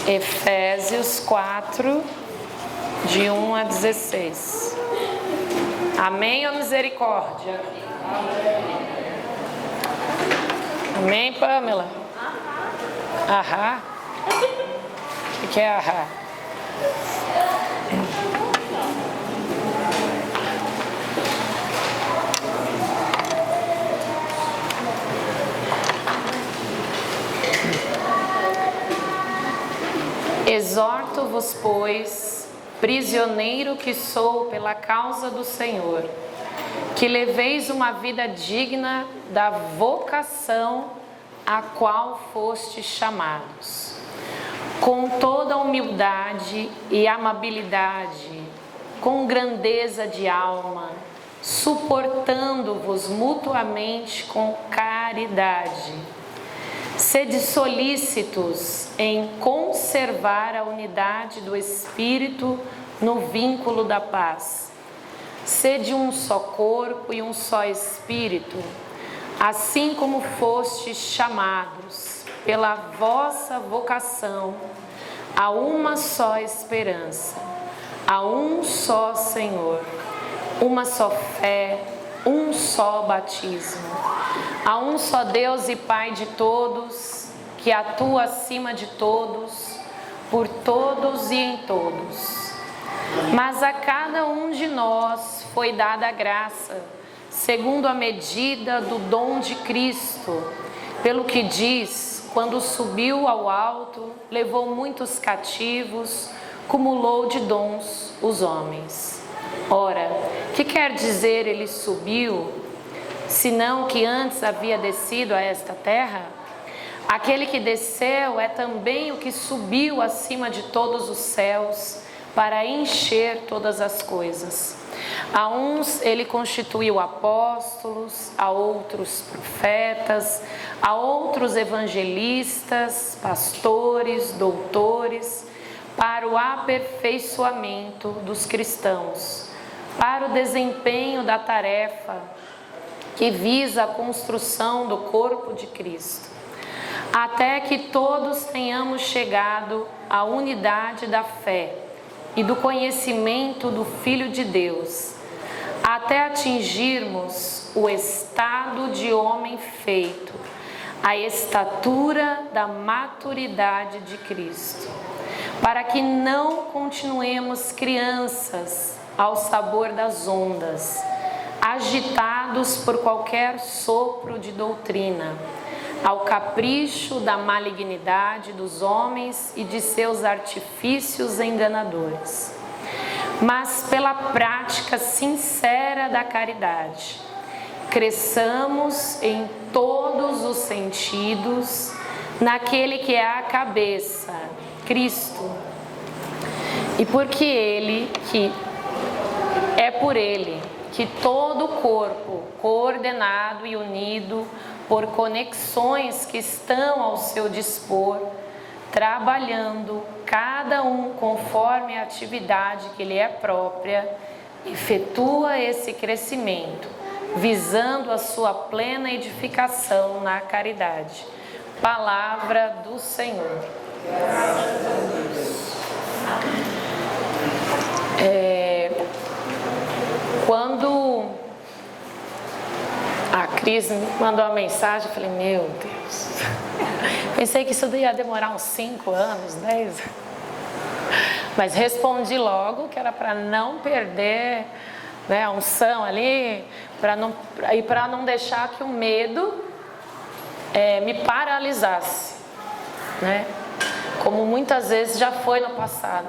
Efésios 4, de 1 a 16. Amém ou misericórdia? Amém, Pamela? Ahá. O que é ahá? Exorto-vos, pois, prisioneiro que sou pela causa do Senhor, que leveis uma vida digna da vocação a qual fostes chamados, com toda humildade e amabilidade, com grandeza de alma, suportando-vos mutuamente com caridade. Sede solícitos em conservar a unidade do Espírito no vínculo da paz. Sede um só corpo e um só Espírito, assim como fostes chamados pela vossa vocação a uma só esperança, a um só Senhor, uma só fé, um só batismo. Há um só Deus e Pai de todos, que atua acima de todos, por todos e em todos. Mas a cada um de nós foi dada a graça, segundo a medida do dom de Cristo, pelo que diz, quando subiu ao alto, levou muitos cativos, cumulou de dons os homens. Ora, que quer dizer ele subiu, senão que antes havia descido a esta terra? Aquele que desceu é também o que subiu acima de todos os céus para encher todas as coisas. A uns ele constituiu apóstolos, a outros profetas, a outros evangelistas, pastores, doutores, para o aperfeiçoamento dos cristãos, para o desempenho da tarefa que visa a construção do corpo de Cristo, até que todos tenhamos chegado à unidade da fé e do conhecimento do Filho de Deus, até atingirmos o estado de homem feito, a estatura da maturidade de Cristo, para que não continuemos crianças ao sabor das ondas, agitados por qualquer sopro de doutrina, ao capricho da malignidade dos homens e de seus artifícios enganadores, mas pela prática sincera da caridade, cresçamos em todos os sentidos naquele que é a cabeça, Cristo, e porque é por Ele que todo o corpo, coordenado e unido por conexões que estão ao seu dispor, trabalhando, cada um conforme a atividade que lhe é própria, efetua esse crescimento, visando a sua plena edificação na caridade. Palavra do Senhor. Graças a Deus. Quando a Cris me mandou uma mensagem, eu falei, meu Deus, pensei que isso ia demorar uns 5 anos, 10, mas respondi logo que era para não perder, né, a unção ali, para não deixar que o medo me paralisasse, né, como muitas vezes já foi no passado,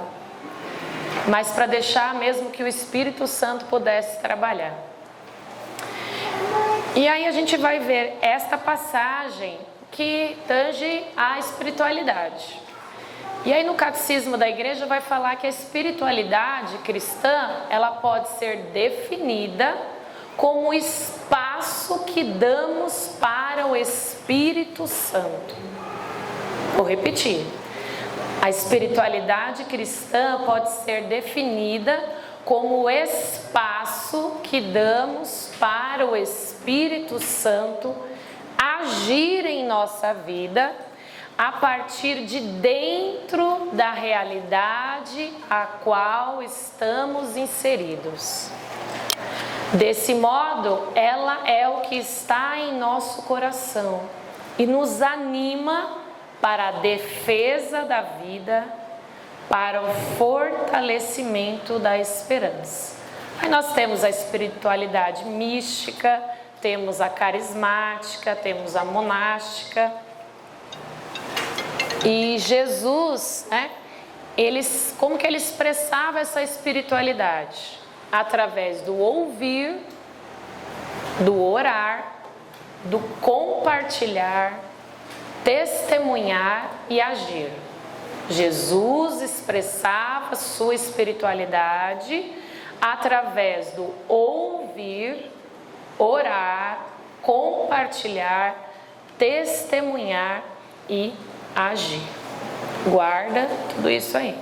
mas para deixar mesmo que o Espírito Santo pudesse trabalhar. E aí a gente vai ver esta passagem que tange a espiritualidade. E aí no Catecismo da Igreja vai falar que a espiritualidade cristã, ela pode ser definida como o espaço que damos para o Espírito Santo. Vou repetir. A espiritualidade cristã pode ser definida como o espaço que damos para o Espírito Santo agir em nossa vida a partir de dentro da realidade a qual estamos inseridos. Desse modo, ela é o que está em nosso coração e nos anima para a defesa da vida, para o fortalecimento da esperança. Aí nós temos a espiritualidade mística, temos a carismática, temos a monástica. E Jesus, como que ele expressava essa espiritualidade? Através do ouvir, do orar, do compartilhar, testemunhar e agir. Jesus expressava sua espiritualidade através do ouvir, orar, compartilhar, testemunhar e agir. Guarda tudo isso aí.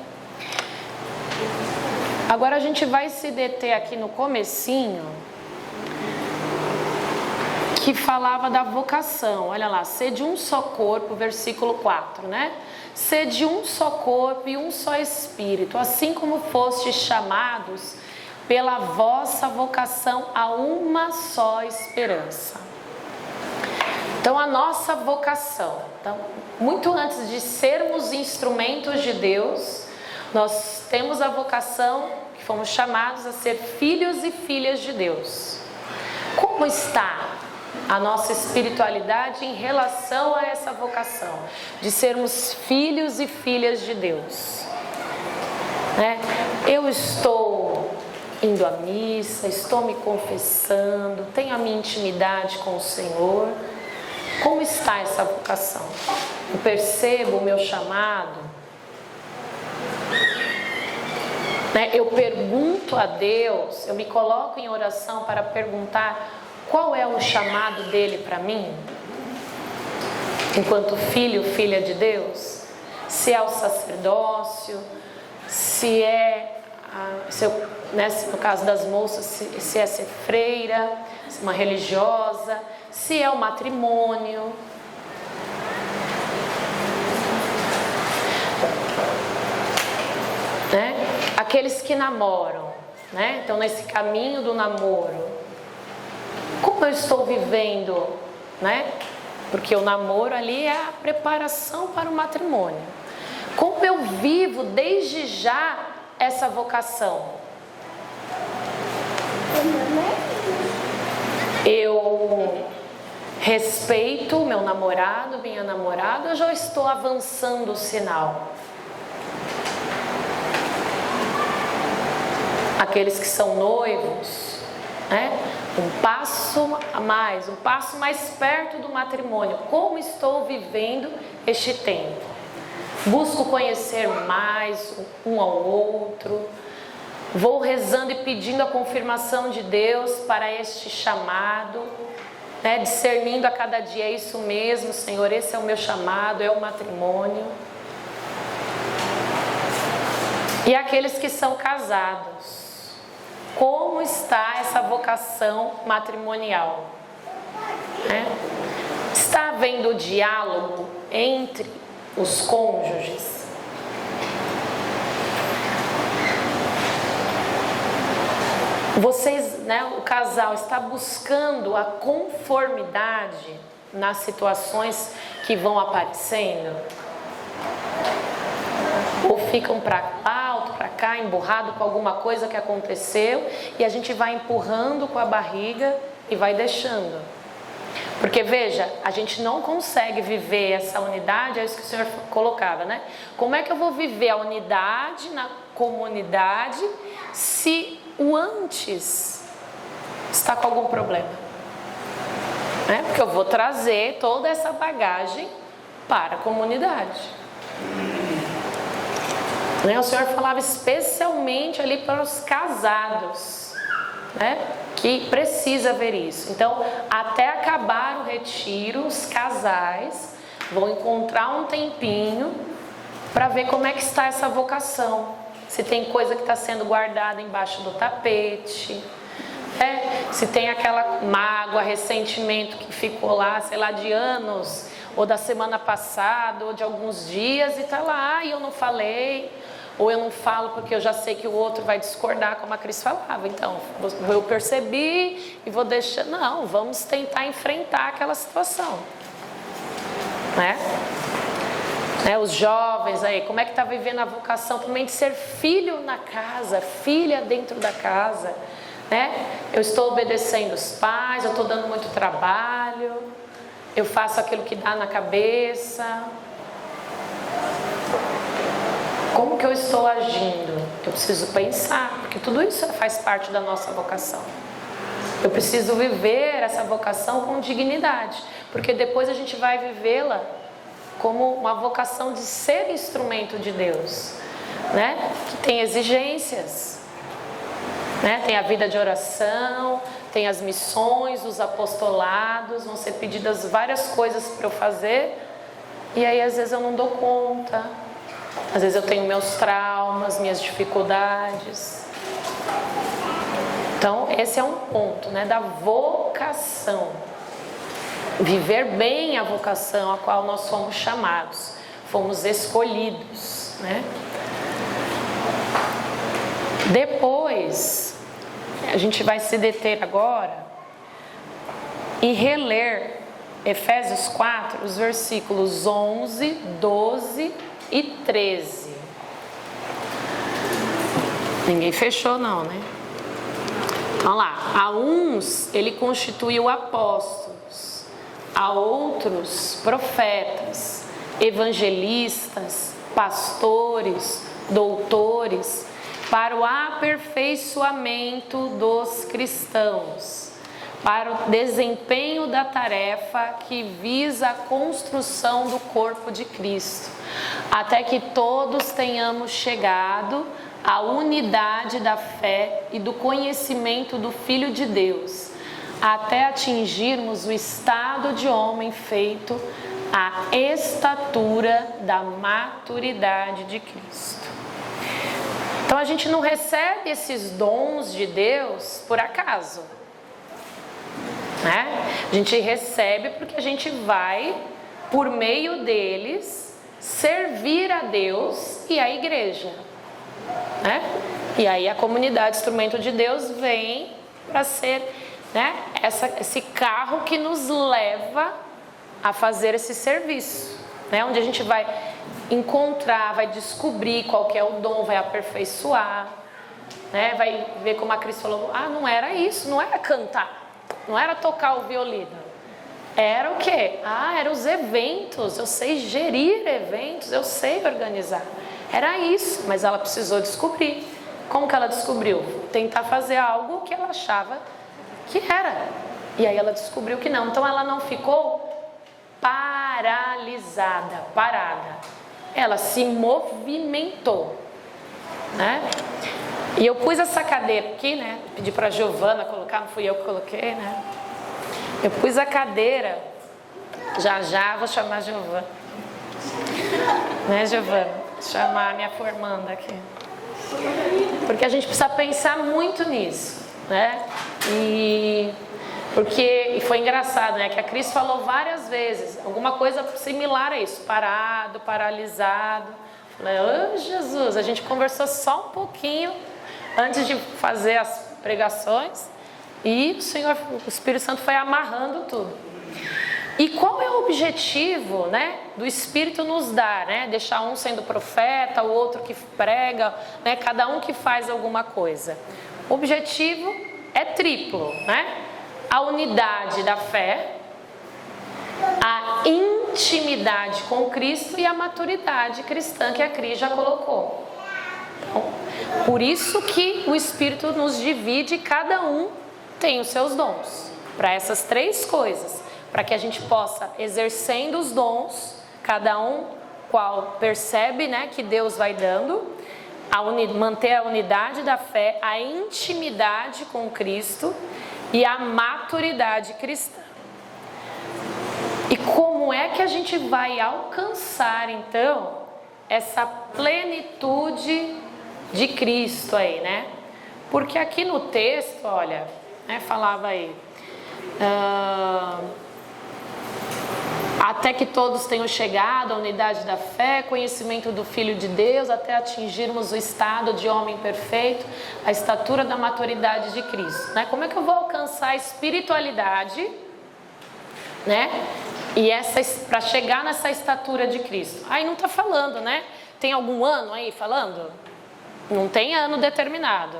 Agora a gente vai se deter aqui no comecinho, que falava da vocação. Olha lá, ser de um só corpo, versículo 4, né? Ser de um só corpo e um só espírito, assim como fostes chamados pela vossa vocação a uma só esperança. Então, a nossa vocação, muito antes de sermos instrumentos de Deus, nós temos a vocação que fomos chamados a ser filhos e filhas de Deus. Como está a nossa espiritualidade em relação a essa vocação de sermos filhos e filhas de Deus? Eu estou indo à missa, estou me confessando, tenho a minha intimidade com o Senhor. Como está essa vocação? Eu percebo o meu chamado? Eu pergunto a Deus, eu me coloco em oração para perguntar qual é o chamado dele para mim? Enquanto filho, filha de Deus? Se é o sacerdócio, se é, no caso das moças, se é ser freira, se é uma religiosa, se é o matrimônio. Aqueles que namoram, então nesse caminho do namoro, como eu estou vivendo, porque o namoro ali é a preparação para o matrimônio. Como eu vivo desde já essa vocação? Eu respeito o meu namorado, minha namorada, eu já estou avançando o sinal. Aqueles que são noivos, um passo a mais, um passo mais perto do matrimônio. Como estou vivendo este tempo? Busco conhecer mais um ao outro. Vou rezando e pedindo a confirmação de Deus para este chamado, discernindo a cada dia, é isso mesmo, Senhor, esse é o meu chamado, é o matrimônio. E aqueles que são casados, como está essa vocação matrimonial? Está havendo diálogo entre os cônjuges? Vocês, o casal está buscando a conformidade nas situações que vão aparecendo? Ou ficam para lá, outro para cá, emburrado com alguma coisa que aconteceu e a gente vai empurrando com a barriga e vai deixando. Porque veja, a gente não consegue viver essa unidade, é isso que o Senhor colocava, Como é que eu vou viver a unidade na comunidade se o antes está com algum problema? Porque eu vou trazer toda essa bagagem para a comunidade. O Senhor falava especialmente ali para os casados, que precisa ver isso. Então, até acabar o retiro, os casais vão encontrar um tempinho para ver como é que está essa vocação. Se tem coisa que está sendo guardada embaixo do tapete, se tem aquela mágoa, ressentimento que ficou lá, sei lá, de anos, ou da semana passada, ou de alguns dias, e tá lá, e eu não falei, ou eu não falo porque eu já sei que o outro vai discordar, como a Cris falava. Então, eu percebi e vou deixar. Não, vamos tentar enfrentar aquela situação, né? Os jovens aí, como é que está vivendo a vocação também de ser filho na casa, filha dentro da casa, né? Eu estou obedecendo os pais, eu estou dando muito trabalho, eu faço aquilo que dá na cabeça. Como que eu estou agindo? Eu preciso pensar, porque tudo isso faz parte da nossa vocação. Eu preciso viver essa vocação com dignidade, porque depois a gente vai vivê-la como uma vocação de ser instrumento de Deus, né? Que tem exigências, né? Tem a vida de oração, tem as missões, os apostolados, vão ser pedidas várias coisas para eu fazer, e aí às vezes eu não dou conta, às vezes eu tenho meus traumas, minhas dificuldades. Então esse é um ponto, né, da vocação. Viver bem a vocação a qual nós somos chamados, fomos escolhidos, né? Depois, a gente vai se deter agora e reler Efésios 4, os versículos 11, 12 e 13. Ninguém fechou não, né? Vamos lá. A uns ele constituiu apóstolos, a outros profetas, evangelistas, pastores, doutores, para o aperfeiçoamento dos cristãos, para o desempenho da tarefa que visa a construção do corpo de Cristo, até que todos tenhamos chegado à unidade da fé e do conhecimento do Filho de Deus, até atingirmos o estado de homem feito à estatura da maturidade de Cristo. Então a gente não recebe esses dons de Deus por acaso, né? A gente recebe porque a gente vai, por meio deles, servir a Deus e a igreja, né? E aí a comunidade Instrumento de Deus vem para ser, né, esse carro que nos leva a fazer esse serviço, né? Onde a gente vai encontrar, vai descobrir qual que é o dom, vai aperfeiçoar, né? Vai ver, como a Cris falou, não era isso, não era cantar, não era tocar o violino, era o quê? Eram os eventos, eu sei gerir eventos, eu sei organizar, era isso, mas ela precisou descobrir. Como que ela descobriu? Tentar fazer algo que ela achava que era, e aí ela descobriu que não. Então ela não ficou paralisada, parada, ela se movimentou, né? E eu pus essa cadeira aqui, né? Pedi para a Giovana colocar, não fui eu que coloquei, né? Eu pus a cadeira, já vou chamar a Giovana, né, Giovana? Vou chamar a minha formanda aqui, porque a gente precisa pensar muito nisso, né? E foi engraçado, né? Que a Cris falou várias vezes alguma coisa similar a isso, parado, paralisado. Falei, Jesus, a gente conversou só um pouquinho antes de fazer as pregações e o Espírito Santo foi amarrando tudo. E qual é o objetivo, né, do Espírito nos dar, né? Deixar um sendo profeta, o outro que prega, né? Cada um que faz alguma coisa. O objetivo é triplo, né? A unidade da fé, a intimidade com Cristo e a maturidade cristã que a Cris já colocou. Então, por isso que o Espírito nos divide, cada um tem os seus dons, para essas três coisas, para que a gente possa, exercendo os dons, cada um qual percebe, né, que Deus vai dando, manter a unidade da fé, a intimidade com Cristo e a maturidade cristã. E como é que a gente vai alcançar, então, essa plenitude de Cristo aí, né? Porque aqui no texto, olha, né, falava aí, até que todos tenham chegado à unidade da fé, conhecimento do Filho de Deus, até atingirmos o estado de homem perfeito, a estatura da maturidade de Cristo, né? Como é que eu vou alcançar a espiritualidade, né? E para chegar nessa estatura de Cristo? Aí não está falando, né? Tem algum ano aí falando? Não tem ano determinado,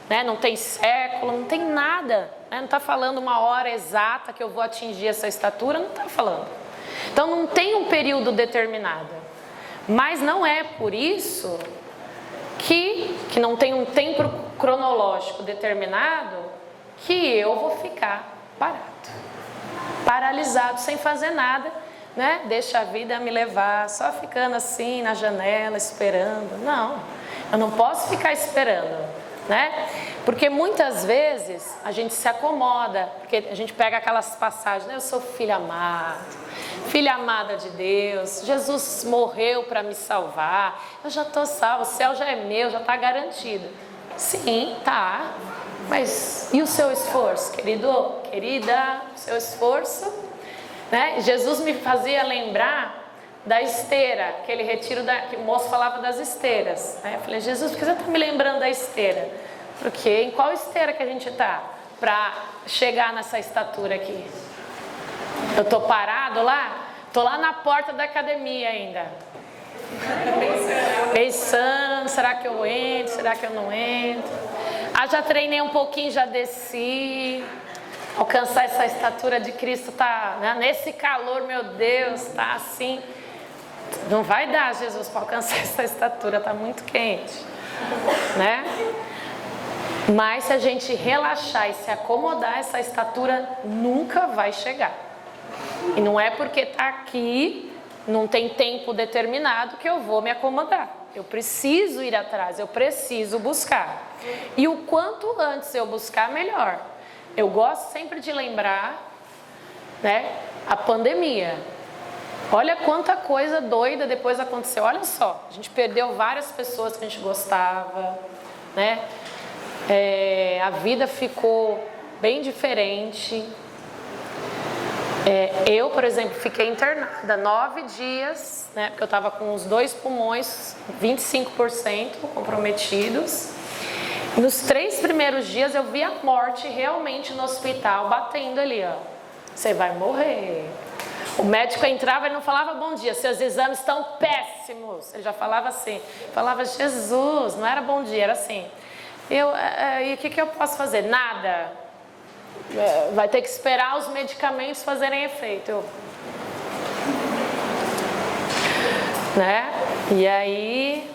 né? Não tem século, não tem nada, né? Não está falando uma hora exata que eu vou atingir essa estatura, não está falando. Então não tem um período determinado, mas não é por isso que não tem um tempo cronológico determinado que eu vou ficar paralisado, sem fazer nada, né? Deixa a vida me levar, só ficando assim na janela, esperando. Não, eu não posso ficar esperando, né? Porque muitas vezes a gente se acomoda, porque a gente pega aquelas passagens, né? Eu sou filha amada de Deus, Jesus morreu para me salvar, eu já estou salvo, o céu já é meu, já está garantido. Sim, tá, mas e o seu esforço, querido, querida, o seu esforço, né? Jesus me fazia lembrar da esteira, aquele retiro que o moço falava das esteiras, né? Eu falei, Jesus, por que você está me lembrando da esteira? Porque em qual esteira que a gente está para chegar nessa estatura aqui? Eu estou parado lá? Estou lá na porta da academia ainda. Pensando, será que eu entro? Será que eu não entro? Já treinei um pouquinho, já desci. Alcançar essa estatura de Cristo tá, né? Nesse calor, meu Deus, tá assim. Não vai dar, Jesus, para alcançar essa estatura, tá muito quente, né? Mas se a gente relaxar e se acomodar, essa estatura nunca vai chegar. E não é porque está aqui, não tem tempo determinado, que eu vou me acomodar. Eu preciso ir atrás, eu preciso buscar. E o quanto antes eu buscar, melhor. Eu gosto sempre de lembrar, né, a pandemia. Olha quanta coisa doida depois aconteceu. Olha só, a gente perdeu várias pessoas que a gente gostava, né? A vida ficou bem diferente. Eu, por exemplo, fiquei internada 9 dias, né? Porque eu estava com os 2 pulmões 25% comprometidos. Nos 3 primeiros dias eu vi a morte realmente no hospital, batendo ali, ó. Você vai morrer. O médico entrava e não falava bom dia, seus exames estão péssimos. Ele já falava assim, falava Jesus, não era bom dia, era assim. E o que eu posso fazer? Nada. Vai ter que esperar os medicamentos fazerem efeito. Né? E aí...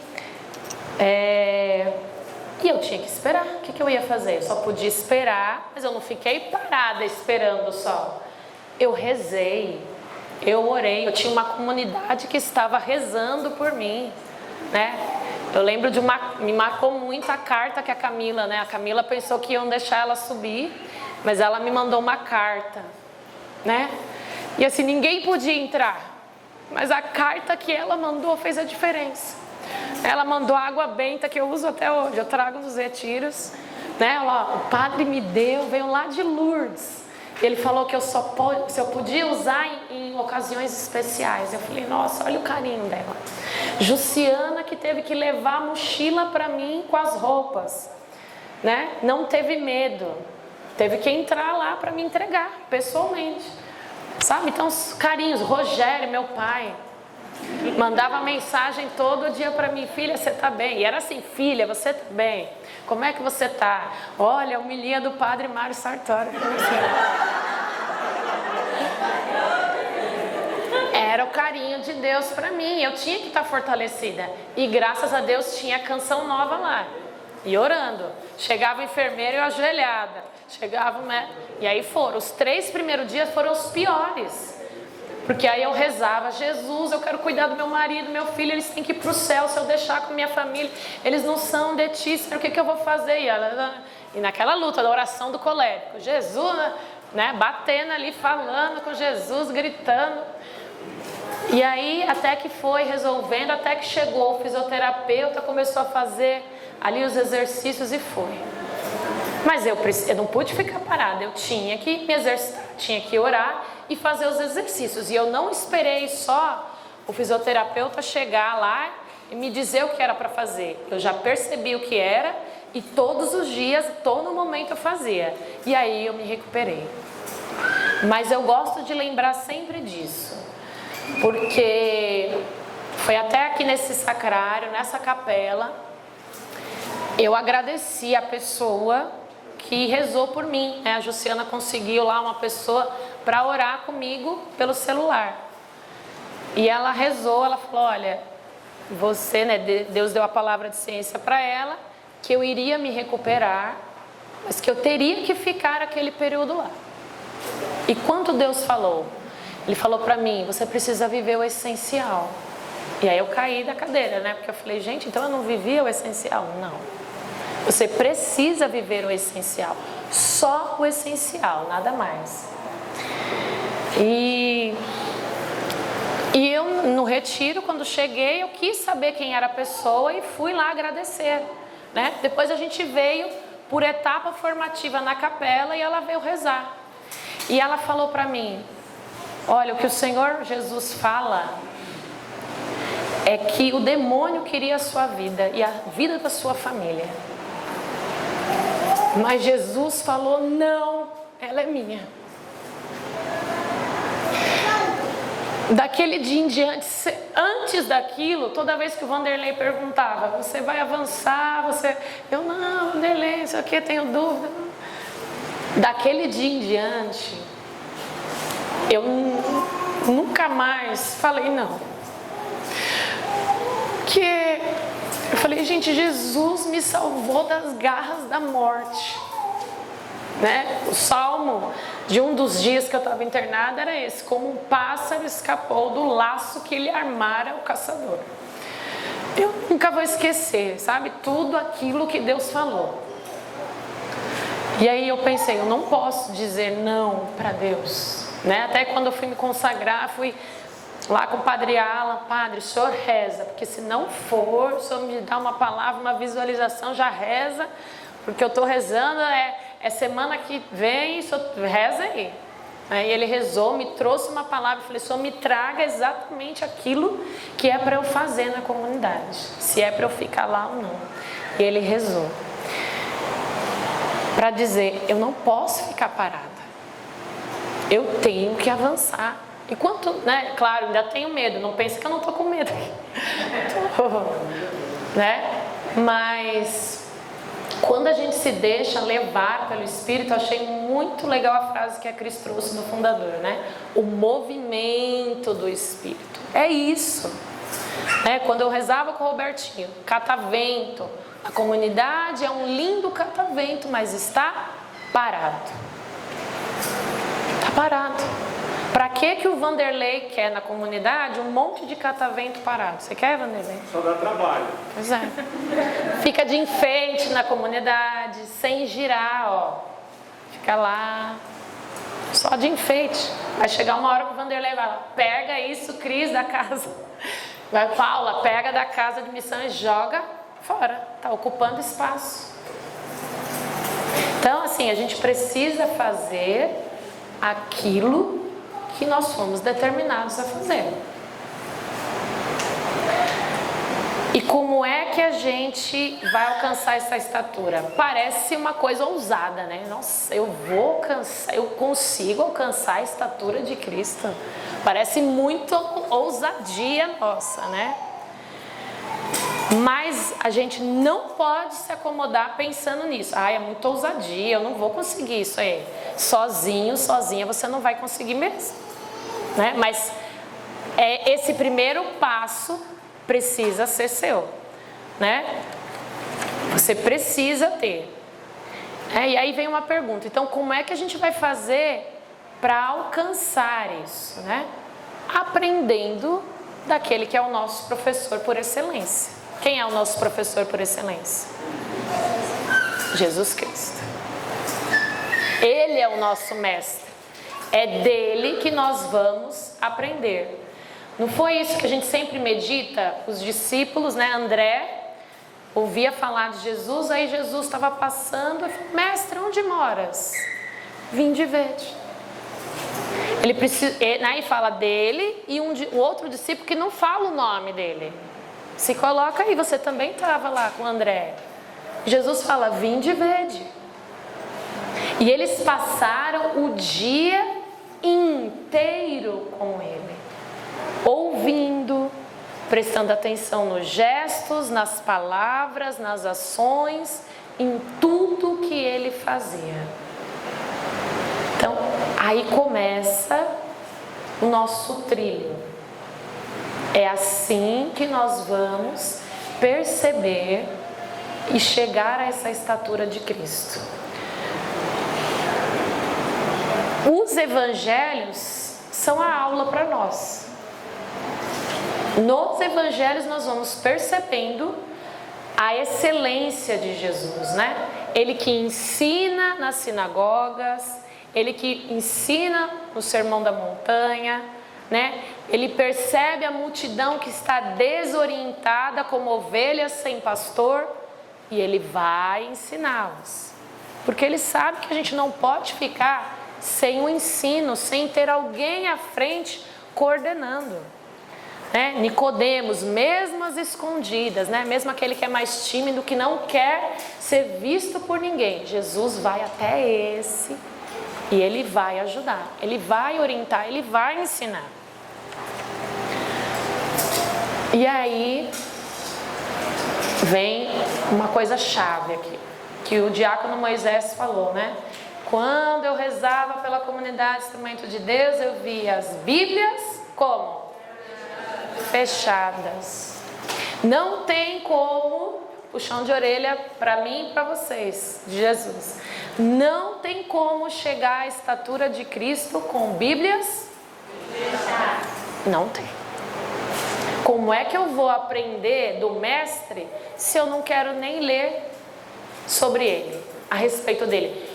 E eu tinha que esperar. O que eu ia fazer? Eu só podia esperar, mas eu não fiquei parada esperando só. Eu rezei, eu orei, eu tinha uma comunidade que estava rezando por mim, né? Eu lembro me marcou muito a carta que a Camila, né? A Camila pensou que iam deixar ela subir, mas ela me mandou uma carta, né? E assim, ninguém podia entrar, mas a carta que ela mandou fez a diferença. Ela mandou água benta que eu uso até hoje, eu trago nos retiros, né? O padre me deu, veio lá de Lourdes. Ele falou que se eu podia usar em ocasiões especiais. Eu falei, nossa, olha o carinho dela. Jussiana, que teve que levar a mochila para mim com as roupas, né? Não teve medo, teve que entrar lá para me entregar pessoalmente, sabe? Então, os carinhos. Rogério, meu pai, mandava mensagem todo dia para mim, filha, você tá bem? E era assim, filha, você tá bem? Como é que você tá? Olha, a homilia do padre Mário Sartori. Era o carinho de Deus para mim, eu tinha que estar fortalecida. E graças a Deus tinha canção nova lá. E orando. Chegava o enfermeiro e eu ajoelhada. Chegava, né? E aí os 3 primeiros dias foram os piores. Porque aí eu rezava, Jesus, eu quero cuidar do meu marido, meu filho, eles têm que ir para o céu, se eu deixar com minha família, eles não são de ti, o que eu vou fazer? E naquela luta da oração do colérico, Jesus, né, batendo ali, falando com Jesus, gritando. E aí até que foi resolvendo, até que chegou o fisioterapeuta, começou a fazer ali os exercícios e foi. Mas eu não pude ficar parada, eu tinha que me exercitar, tinha que orar e fazer os exercícios. E eu não esperei só o fisioterapeuta chegar lá e me dizer o que era para fazer. Eu já percebi o que era e todos os dias, todo momento eu fazia. E aí eu me recuperei. Mas eu gosto de lembrar sempre disso, porque foi até aqui nesse sacrário, nessa capela, eu agradeci a pessoa que rezou por mim, né? A Jussiana conseguiu lá uma pessoa para orar comigo pelo celular. E ela rezou, ela falou, olha, você, né, Deus deu a palavra de ciência para ela, que eu iria me recuperar, mas que eu teria que ficar aquele período lá. E quando Deus falou? Ele falou para mim, você precisa viver o essencial. E aí eu caí da cadeira, né? Porque eu falei, gente, então eu não vivia o essencial? Não. Você precisa viver o essencial. Só o essencial, nada mais. E eu, no retiro, quando cheguei, eu quis saber quem era a pessoa e fui lá agradecer, né? Depois a gente veio por etapa formativa na capela e ela veio rezar. E ela falou para mim, olha, o que o Senhor Jesus fala é que o demônio queria a sua vida e a vida da sua família. Mas Jesus falou, não, ela é minha. Daquele dia em diante, antes daquilo, toda vez que o Vanderlei perguntava, você vai avançar, eu não, Vanderlei, isso aqui, tenho dúvida. Daquele dia em diante, eu nunca mais falei não. Porque eu falei, gente, Jesus me salvou das garras da morte, né? O salmo de um dos dias que eu estava internada era esse, como um pássaro escapou do laço que lhe armara o caçador. Eu nunca vou esquecer, sabe, tudo aquilo que Deus falou. E aí eu pensei, eu não posso dizer não para Deus, né? Até quando eu fui me consagrar, fui lá com o Padre Alan, Padre, o senhor reza, porque se não for, o senhor me dá uma palavra, uma visualização, já reza, porque eu estou rezando, é semana que vem, o senhor reza aí. Aí ele rezou, me trouxe uma palavra, falei, senhor, me traga exatamente aquilo que é para eu fazer na comunidade, se é para eu ficar lá ou não. E ele rezou, para dizer, eu não posso ficar parada, eu tenho que avançar. Enquanto, né, claro, ainda tenho medo, não pense que eu não estou com medo, né? Mas quando a gente se deixa levar pelo Espírito, eu achei muito legal a frase que a Cris trouxe no fundador, né? O movimento do Espírito, é isso, né? Quando eu rezava com o Robertinho, catavento, a comunidade é um lindo catavento, mas está parado, está parado. Para que o Vanderlei quer na comunidade um monte de catavento parado? Você quer, Vanderlei? Só dá trabalho. Pois é. Fica de enfeite na comunidade, sem girar, ó. Fica lá, só de enfeite. Vai chegar uma hora que o Vanderlei vai lá, pega isso, Cris, da casa. Vai, Paula, pega da casa de missão e joga fora. Está ocupando espaço. Então, assim, a gente precisa fazer aquilo que nós fomos determinados a fazer. E como é que a gente vai alcançar essa estatura? Parece uma coisa ousada, né? Nossa, eu vou alcançar, eu consigo alcançar a estatura de Cristo. Parece muito ousadia nossa, né? Mas a gente não pode se acomodar pensando nisso. Ah, é muito ousadia, eu não vou conseguir isso aí. Sozinho, sozinha, você não vai conseguir mesmo, né? Mas esse primeiro passo precisa ser seu, né? Você precisa ter. E aí vem uma pergunta. Então, como é que a gente vai fazer para alcançar isso, né? Aprendendo daquele que é o nosso professor por excelência. Quem é o nosso professor por excelência? Jesus Cristo. Ele é o nosso mestre. É dele que nós vamos aprender. Não foi isso que a gente sempre medita? Os discípulos, né? André, ouvia falar de Jesus, aí Jesus estava passando e falou: mestre, onde moras? Vinde ver-te. Ele precisa, aí fala dele e um outro discípulo que não fala o nome dele. Se coloca aí, você também estava lá com André. Jesus fala: vinde vede. E eles passaram o dia inteiro com ele, ouvindo, prestando atenção nos gestos, nas palavras, nas ações, em tudo que ele fazia. Então, aí começa o nosso trilho. É assim que nós vamos perceber e chegar a essa estatura de Cristo. Os evangelhos são a aula para nós. Nos evangelhos nós vamos percebendo a excelência de Jesus, né? Ele que ensina nas sinagogas, ele que ensina no Sermão da Montanha, né? Ele percebe a multidão que está desorientada como ovelhas sem pastor e ele vai ensiná-los. Porque ele sabe que a gente não pode ficar sem o ensino, sem ter alguém à frente coordenando. Nicodemos, mesmo as escondidas, né? Mesmo aquele que é mais tímido, que não quer ser visto por ninguém, Jesus vai até esse e ele vai ajudar, ele vai orientar, ele vai ensinar. E aí vem uma coisa chave aqui, que o diácono Moisés falou, né? Quando eu rezava pela comunidade Instrumento de Deus, eu via as Bíblias como? Fechadas. Não tem como, puxão de orelha para mim e para vocês, de Jesus. Não tem como chegar à estatura de Cristo com Bíblias fechadas. Não tem. Como é que eu vou aprender do mestre se eu não quero nem ler sobre ele, a respeito dele?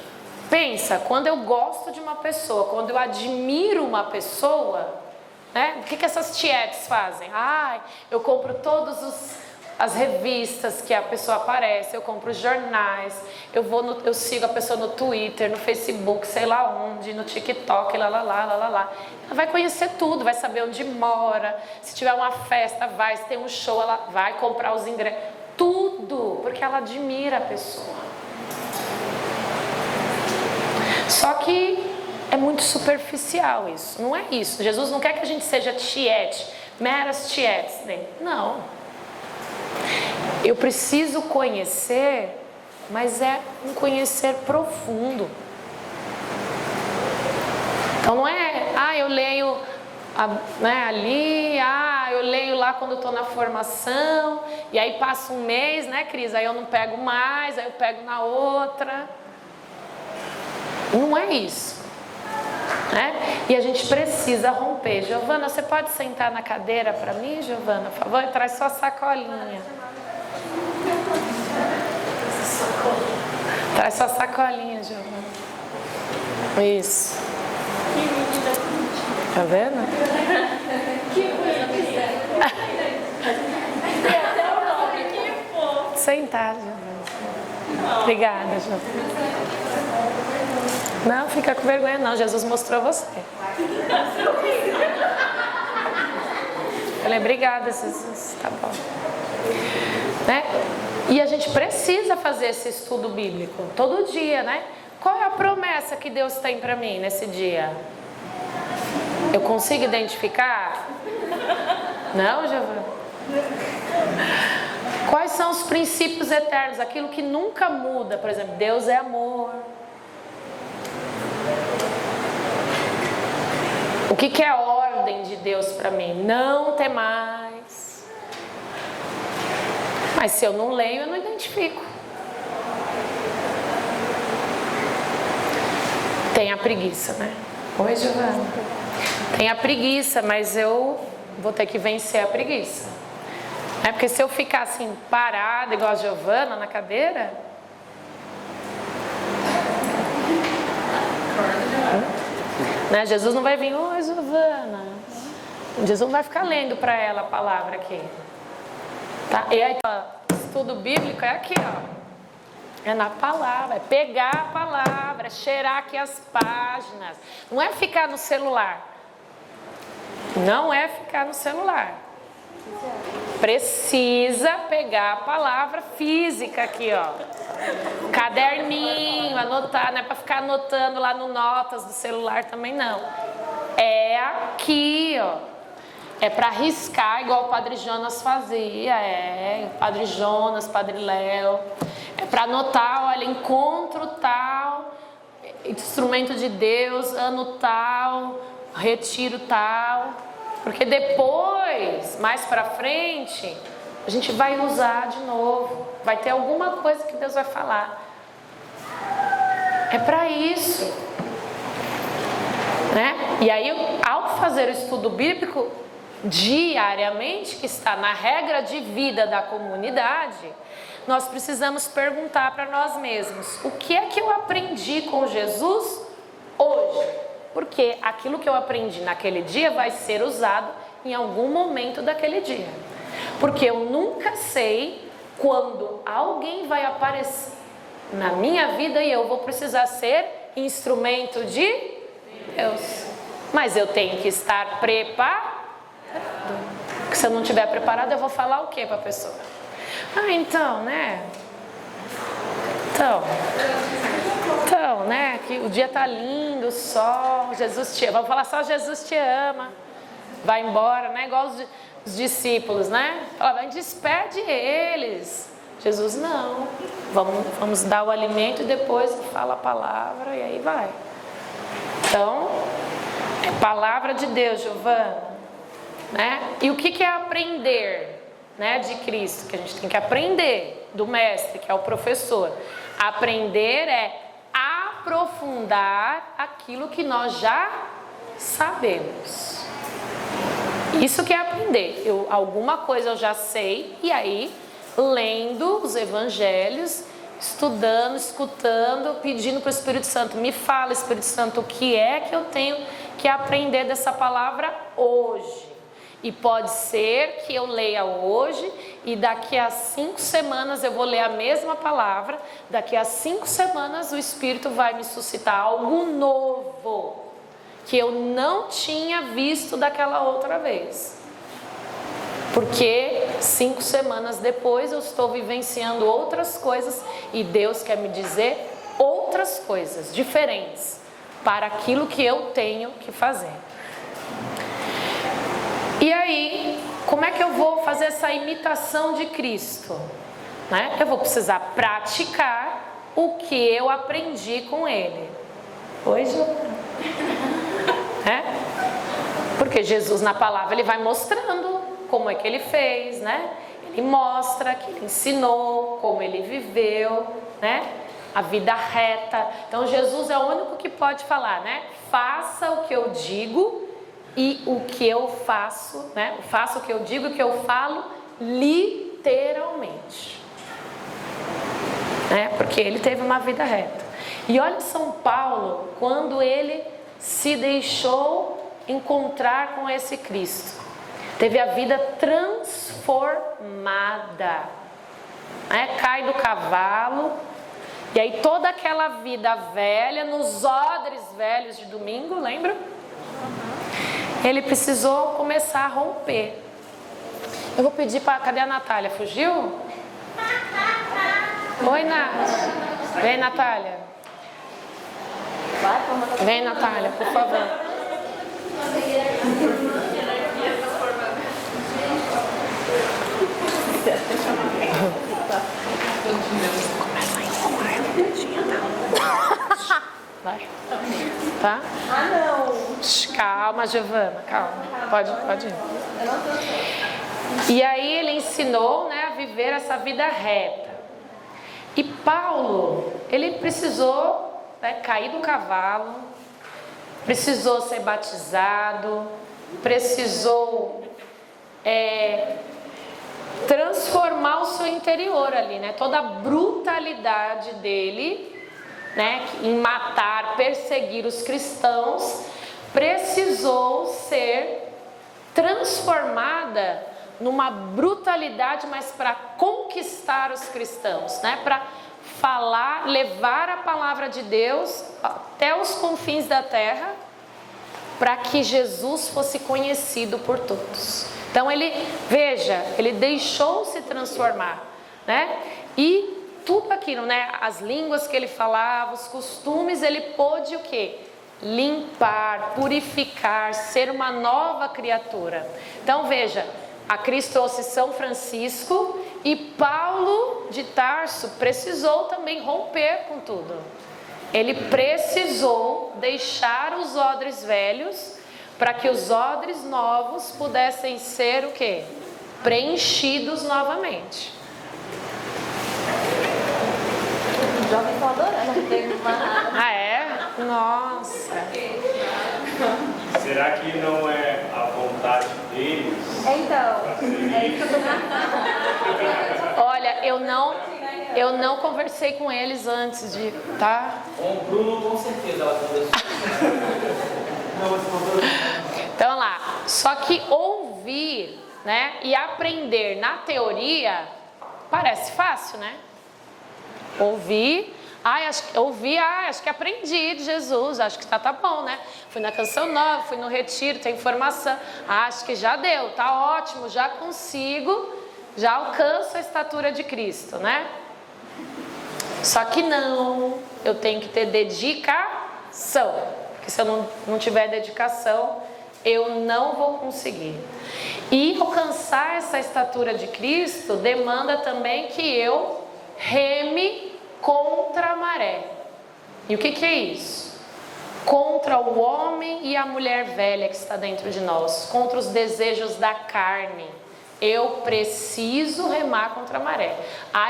Pensa, quando eu gosto de uma pessoa, quando eu admiro uma pessoa, né? O que essas tietes fazem? Eu compro todas as revistas que a pessoa aparece, eu compro os jornais, eu sigo a pessoa no Twitter, no Facebook, sei lá onde, no TikTok, lá. Ela vai conhecer tudo, vai saber onde mora, se tiver uma festa, vai, se tem um show, ela vai comprar os ingressos, tudo, porque ela admira a pessoa. Só que é muito superficial isso, não é isso. Jesus não quer que a gente seja tiete, meras tietes, né? Não. Eu preciso conhecer, mas é um conhecer profundo. Então não é, eu leio ali, eu leio lá quando eu estou na formação, e aí passa um mês, né, Cris? Aí eu não pego mais, aí eu pego na outra. Não é isso. E a gente precisa romper. Giovana, você pode sentar na cadeira para mim, Giovana, por favor? Traz sua sacolinha. Traz sua sacolinha, Giovana. Isso. Tá vendo? Sentar, Giovana. Obrigada, Giovana. Não, fica com vergonha não, Jesus mostrou você. Falei, obrigada, Jesus, tá bom. E a gente precisa fazer esse estudo bíblico, todo dia, né? Qual é a promessa que Deus tem para mim nesse dia? Eu consigo identificar? Não, Giovana? Quais são os princípios eternos, aquilo que nunca muda? Por exemplo, Deus é amor. O que é a ordem de Deus para mim? Não temais. Mas se eu não leio, eu não identifico. Tem a preguiça, né? Oi, Giovana. Tem a preguiça, mas eu vou ter que vencer a preguiça. Porque se eu ficar assim, parada, igual a Giovana, na cadeira... Jesus não vai vir, oi, Giovana. Jesus não vai ficar lendo para ela a palavra aqui. Tá? E aí, estudo bíblico é aqui, ó. É na palavra, é pegar a palavra, é cheirar aqui as páginas. Não é ficar no celular. Não é ficar no celular. Precisa pegar a palavra física aqui, ó. Caderninho, anotar, não é para ficar anotando lá no notas do celular também não. É aqui, ó. É para riscar, igual o Padre Jonas fazia, o Padre Jonas, Padre Léo. É para anotar, olha, encontro tal, instrumento de Deus, ano tal, retiro tal. Porque depois, mais para frente, a gente vai usar de novo. Vai ter alguma coisa que Deus vai falar. É para isso. Né? E aí, ao fazer o estudo bíblico diariamente, que está na regra de vida da comunidade, nós precisamos perguntar para nós mesmos: o que é que eu aprendi com Jesus hoje? Porque aquilo que eu aprendi naquele dia vai ser usado em algum momento daquele dia. Porque eu nunca sei quando alguém vai aparecer na minha vida e eu vou precisar ser instrumento de Deus. Mas eu tenho que estar preparado. Porque se eu não estiver preparado, eu vou falar o que para a pessoa? Então, né? Então, né? Que o dia tá lindo, o sol, Jesus te ama. Vamos falar só Jesus te ama. Vai embora, né? Igual os discípulos, né? Fala, vai, despede eles. Jesus, não. Vamos dar o alimento e depois fala a palavra e aí vai. Então, é palavra de Deus, Giovana. Né? E o que é aprender, né, de Cristo? Que a gente tem que aprender do mestre, que é o professor. Aprender é aprofundar aquilo que nós já sabemos. Isso que é aprender. Alguma coisa eu já sei, e aí, lendo os evangelhos, estudando, escutando, pedindo para o Espírito Santo: me fala, Espírito Santo, o que é que eu tenho que aprender dessa palavra hoje? E pode ser que eu leia hoje e daqui a 5 semanas eu vou ler a mesma palavra. Daqui a 5 semanas o Espírito vai me suscitar algo novo que eu não tinha visto daquela outra vez. Porque 5 semanas depois eu estou vivenciando outras coisas e Deus quer me dizer outras coisas diferentes para aquilo que eu tenho que fazer. E aí, como é que eu vou fazer essa imitação de Cristo? Né? Eu vou precisar praticar o que eu aprendi com Ele. Hoje, porque Jesus na palavra ele vai mostrando como é que ele fez, né? Ele mostra que ele ensinou, como ele viveu, né? A vida reta. Então Jesus é o único que pode falar, né? Faça o que eu digo e o que eu faço, né? Faço o que eu digo e o que eu falo literalmente. Né? Porque ele teve uma vida reta. E olha São Paulo, quando ele se deixou encontrar com esse Cristo. Teve a vida transformada. Cai do cavalo. E aí toda aquela vida velha, nos odres velhos de domingo, lembra? Ele precisou começar a romper. Eu vou pedir para... Cadê a Natália? Fugiu? Oi, Nath. Vem, Natália. Vem, Natália, por favor. Vai. Tá? Ah, não. Calma, Giovana, calma. Pode ir. E aí ele ensinou, né, a viver essa vida reta. E Paulo, ele precisou, né, cair do cavalo, precisou ser batizado, precisou transformar o seu interior ali, né? Toda a brutalidade dele, né, em matar, perseguir os cristãos, precisou ser transformada numa brutalidade, mas para conquistar os cristãos, né? Para falar, levar a palavra de Deus até os confins da terra, para que Jesus fosse conhecido por todos. Então ele deixou se transformar, né? E tudo aquilo, né? As línguas que ele falava, os costumes, ele pôde o quê? Limpar, purificar, ser uma nova criatura. Então veja, a Cris trouxe São Francisco e Paulo de Tarso precisou também romper com tudo. Ele precisou deixar os odres velhos para que os odres novos pudessem ser o quê? Preenchidos novamente. O jovem está adorando, não tem uma... Ah, é? Nossa. Será que não é a vontade deles? Então, é isso que eu tô pensando. Olha, eu não conversei com eles antes de, tá? Com o Bruno, com certeza, ela conversou. Então lá, só que ouvir, né, e aprender na teoria parece fácil, né? Ouvir, acho que aprendi de Jesus, acho que tá bom, né? Fui na Canção Nova, fui no retiro, tem informação, acho que já deu, tá ótimo, já consigo, já alcanço a estatura de Cristo, né? Só que não, eu tenho que ter dedicação, porque se eu não tiver dedicação, eu não vou conseguir. E alcançar essa estatura de Cristo demanda também que eu reme contra a maré. E o que é isso? Contra o homem e a mulher velha que está dentro de nós, contra os desejos da carne. Eu preciso remar contra a maré.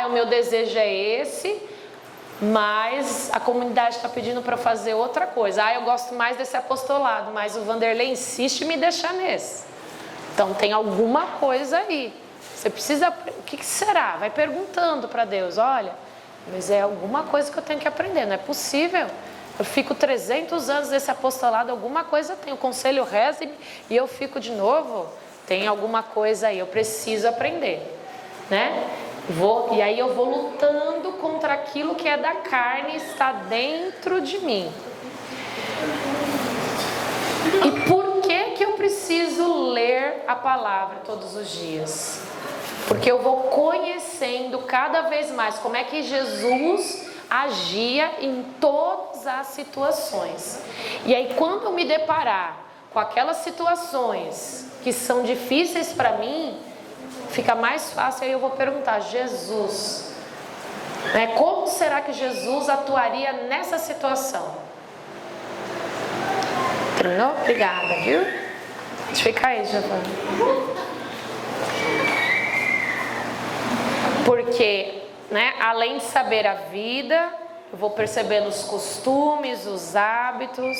O meu desejo é esse, mas a comunidade está pedindo para fazer outra coisa. Eu gosto mais desse apostolado, mas o Vanderlei insiste em me deixar nesse. Então tem alguma coisa aí. Você precisa, o que será? Vai perguntando para Deus, olha, mas é alguma coisa que eu tenho que aprender, não é possível. Eu fico 300 anos nesse apostolado, alguma coisa tem, o conselho reza e eu fico de novo, tem alguma coisa aí, eu preciso aprender, né? E aí eu vou lutando contra aquilo que é da carne e está dentro de mim. E por que eu preciso ler a palavra todos os dias? Porque eu vou conhecendo cada vez mais como é que Jesus agia em todas as situações. E aí quando eu me deparar com aquelas situações que são difíceis para mim, fica mais fácil, aí eu vou perguntar, Jesus, como será que Jesus atuaria nessa situação? Terminou? Obrigada, viu? Deixa eu ficar aí, Giovana. Porque, além de saber a vida, eu vou percebendo os costumes, os hábitos.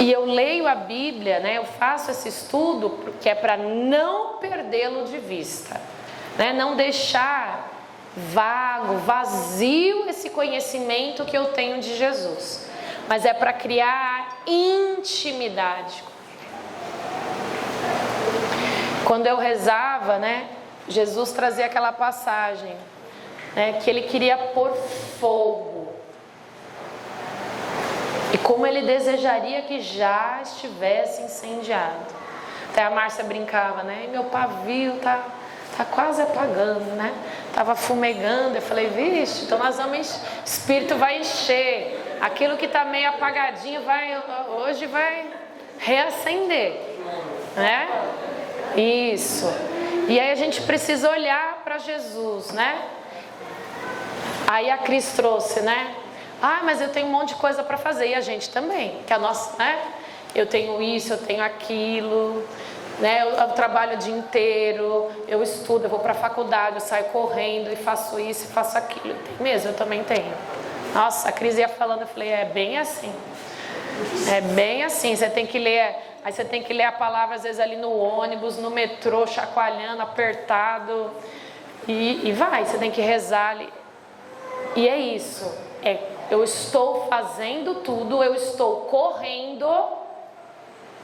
E eu leio a Bíblia, eu faço esse estudo que é para não perdê-lo de vista, não deixar vago, vazio esse conhecimento que eu tenho de Jesus, mas é para criar intimidade. Quando eu rezava, Jesus trazia aquela passagem, que ele queria pôr fogo. E como ele desejaria que já estivesse incendiado. Até a Márcia brincava, e meu pavio tá quase apagando, Tava fumegando. Eu falei, vixe, então nós vamos, o Espírito vai encher. Aquilo que tá meio apagadinho hoje vai reacender, Isso. E aí a gente precisa olhar para Jesus, Aí a Cris trouxe, mas eu tenho um monte de coisa para fazer. E a gente também, que a nossa, eu tenho isso, eu tenho aquilo, eu trabalho o dia inteiro, eu estudo, eu vou para a faculdade, eu saio correndo e faço isso e faço aquilo. Eu também tenho. Nossa, a Cris ia falando, eu falei, é bem assim. É bem assim, você tem que ler, aí você tem que ler a palavra às vezes ali no ônibus, no metrô, chacoalhando, apertado, e vai, você tem que rezar ali. E é isso, eu estou fazendo tudo, eu estou correndo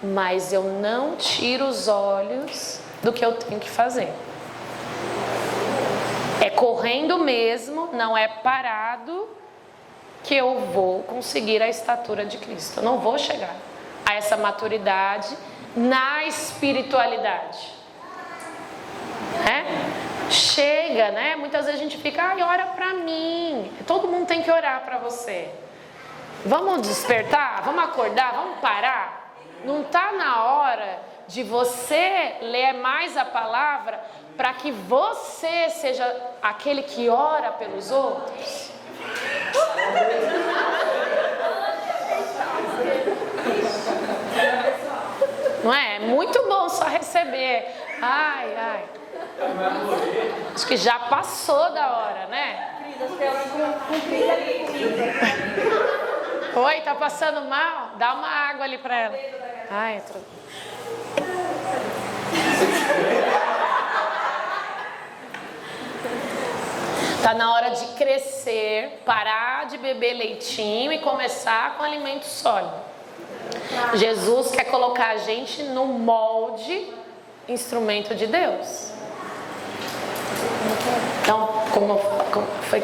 mas eu não tiro os olhos do que eu tenho que fazer. É correndo mesmo, não é parado, que eu vou conseguir a estatura de Cristo. Eu não vou chegar a essa maturidade na espiritualidade. Chega, né? Muitas vezes a gente fica, ora pra mim. Todo mundo tem que orar pra você. Vamos despertar? Vamos acordar? Vamos parar? Não está na hora de você ler mais a palavra para que você seja aquele que ora pelos outros? Não é? É muito bom só receber. Ai. Acho que já passou da hora, né? Oi, tá passando mal? Dá uma água ali pra ela. Ai, Tá na hora de crescer, parar de beber leitinho e começar com alimento sólido. Jesus quer colocar a gente no molde instrumento de Deus. Então,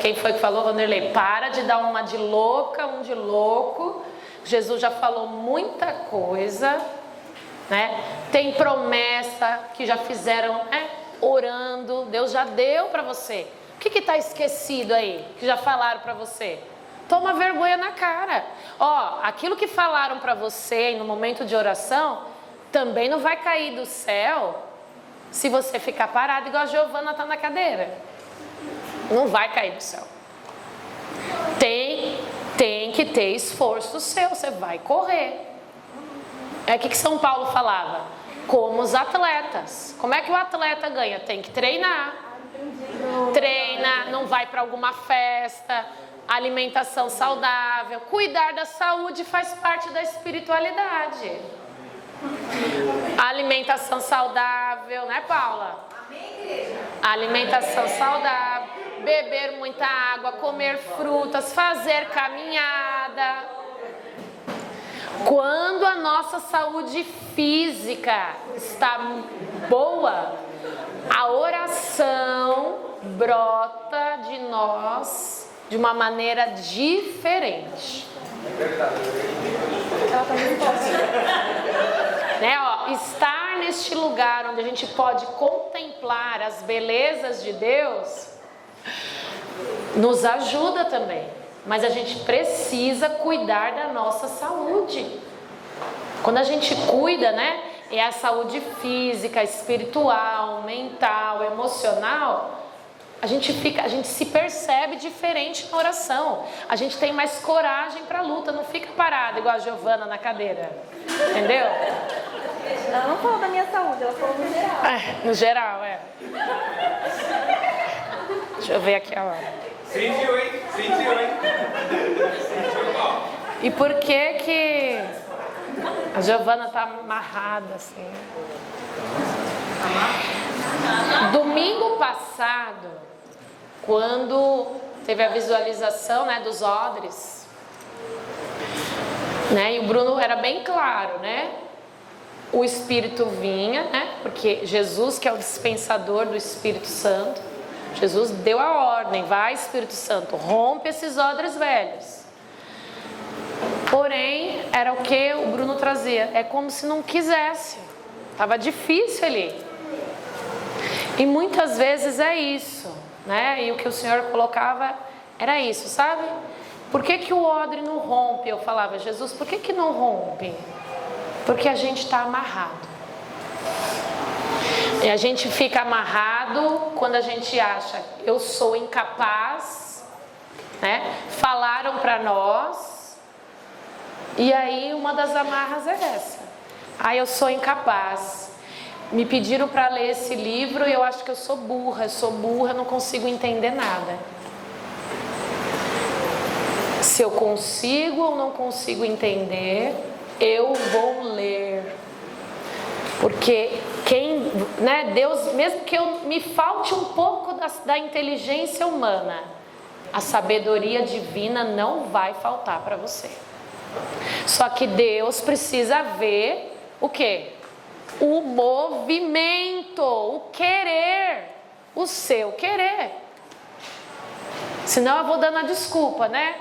quem foi que falou, Vanderlei? Para de dar uma de louca, um de louco. Jesus já falou muita coisa, né? Tem promessa que já fizeram, orando. Deus já deu para você. O que está esquecido aí? Que já falaram para você? Toma vergonha na cara. Aquilo que falaram para você no momento de oração também não vai cair do céu se você ficar parado igual a Giovana está na cadeira. Não vai cair do céu. Tem que ter esforço seu, você vai correr. O que São Paulo falava? Como os atletas. Como é que o atleta ganha? Tem que treinar. Treina, não vai para alguma festa, alimentação saudável. Cuidar da saúde faz parte da espiritualidade. Alimentação saudável, né, Paula? Alimentação saudável, beber muita água, comer frutas, fazer caminhada. Quando a nossa saúde física está boa, a oração brota de nós de uma maneira diferente. Estar neste lugar onde a gente pode contemplar as belezas de Deus nos ajuda também, mas a gente precisa cuidar da nossa saúde. Quando a gente cuida, é a saúde física, espiritual, mental, emocional. A gente se percebe diferente na oração. A gente tem mais coragem para a luta, não fica parado igual a Giovana na cadeira. Entendeu? Ela não falou da minha saúde, ela falou no geral. No geral, Deixa eu ver aqui a hora. Sentiu, hein? E por que a Giovana tá amarrada assim? Domingo passado, quando teve a visualização, dos odres, e o Bruno era bem claro, o Espírito vinha, porque Jesus, que é o dispensador do Espírito Santo, Jesus deu a ordem, vai Espírito Santo, rompe esses odres velhos. Porém, era o que o Bruno trazia, é como se não quisesse, estava difícil ali. E muitas vezes é isso, e o que o Senhor colocava era isso, sabe? Por que o odre não rompe? Eu falava, Jesus, por que não rompe? Porque a gente está amarrado. E a gente fica amarrado quando a gente acha, eu sou incapaz, Falaram para nós, e aí uma das amarras é essa. Eu sou incapaz. Me pediram para ler esse livro e eu acho que eu sou burra, não consigo entender nada. Se eu consigo ou não consigo entender, eu vou ler. Porque Deus, mesmo que me falte um pouco da inteligência humana, a sabedoria divina não vai faltar para você. Só que Deus precisa ver o quê? O movimento, o querer, o seu querer. Senão eu vou dando a desculpa, né?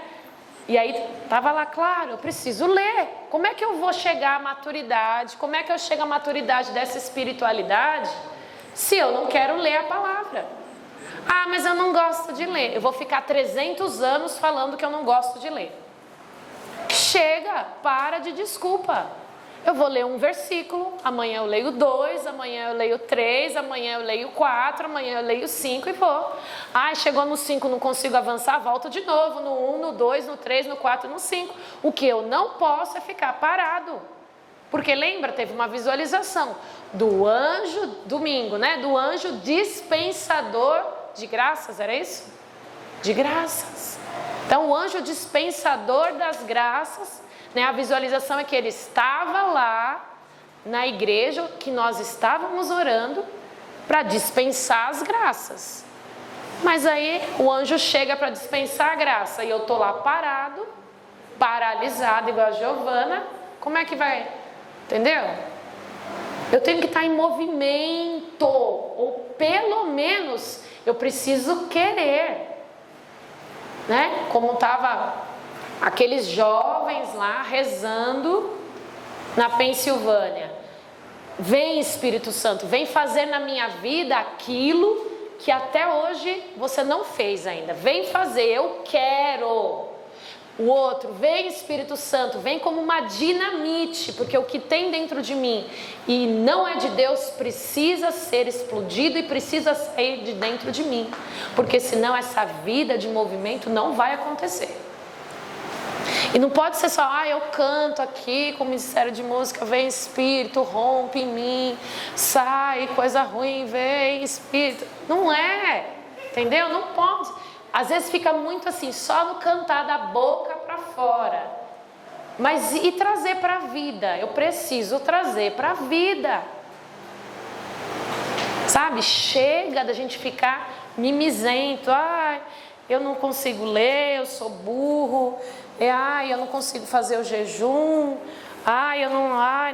E aí estava lá, claro, eu preciso ler. Como é que eu vou chegar à maturidade? Como é que eu chego à maturidade dessa espiritualidade se eu não quero ler a palavra? Ah, mas eu não gosto de ler. Eu vou ficar 300 anos falando que eu não gosto de ler. Chega, para de desculpa. Eu vou ler um versículo, amanhã eu leio 2, amanhã eu leio 3, amanhã eu leio 4, amanhã eu leio 5 e vou. Ai, chegou no 5, não consigo avançar, volto de novo no 1, no 2, no 3, no 4, no 5. O que eu não posso é ficar parado. Porque lembra, teve uma visualização do anjo, domingo, né? Do anjo dispensador de graças, era isso? De graças. Então o anjo dispensador das graças, né? A visualização é que ele estava lá na igreja que nós estávamos orando para dispensar as graças. Mas aí o anjo chega para dispensar a graça e eu estou lá parado, paralisado igual a Giovana. Como é que vai? Entendeu? Eu tenho que estar em movimento, ou pelo menos eu preciso querer, né? Como estava aqueles jovens lá rezando na Pensilvânia. Vem, Espírito Santo, vem fazer na minha vida aquilo que até hoje você não fez ainda. Vem fazer, eu quero. O outro, vem, Espírito Santo, vem como uma dinamite, porque o que tem dentro de mim e não é de Deus precisa ser explodido e precisa sair de dentro de mim, porque senão essa vida de movimento não vai acontecer. E não pode ser só, eu canto aqui com o ministério de música, vem Espírito, rompe em mim, sai, coisa ruim, vem Espírito. Não é, entendeu? Não pode. Às vezes fica muito assim, só no cantar da boca para fora. Mas e trazer para a vida? Eu preciso trazer para a vida. Sabe? Chega da gente ficar mimizento. Eu não consigo ler, eu sou burro. Eu não consigo fazer o jejum.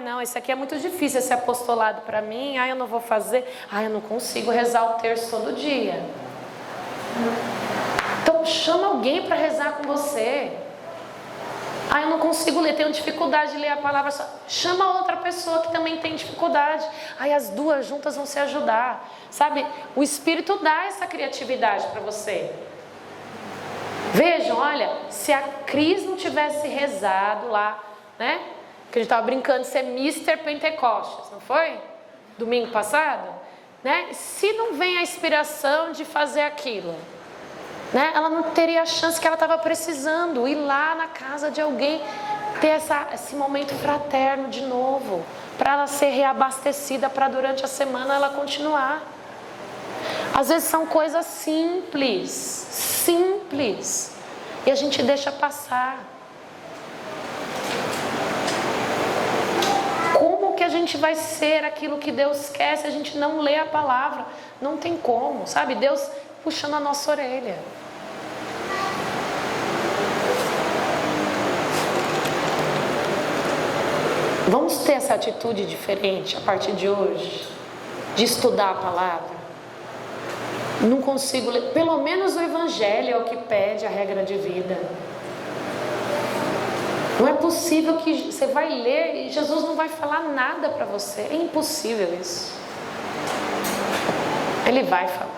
Não, isso aqui é muito difícil, esse apostolado para mim. Eu não vou fazer. Eu não consigo rezar o terço todo dia. Então chama alguém para rezar com você. Eu não consigo ler, tenho dificuldade de ler a palavra só. Chama outra pessoa que também tem dificuldade. As duas juntas vão se ajudar. Sabe, o Espírito dá essa criatividade para você. Vejam, olha, se a Cris não tivesse rezado lá, né? Que a gente estava brincando de ser Mr. Pentecostes, não foi? Domingo passado, né? Se não vem a inspiração de fazer aquilo, né? Ela não teria a chance que ela estava precisando, ir lá na casa de alguém, ter esse momento fraterno de novo, para ela ser reabastecida, para durante a semana ela continuar. Às vezes são coisas simples, e a gente deixa passar. Como que a gente vai ser aquilo que Deus quer se a gente não lê a palavra? Não tem como, sabe? Deus puxando a nossa orelha. Vamos ter essa atitude diferente a partir de hoje, de estudar a palavra. Não consigo ler, pelo menos o Evangelho é o que pede a regra de vida. Não é possível que você vai ler e Jesus não vai falar nada para você. É impossível isso. Ele vai falar.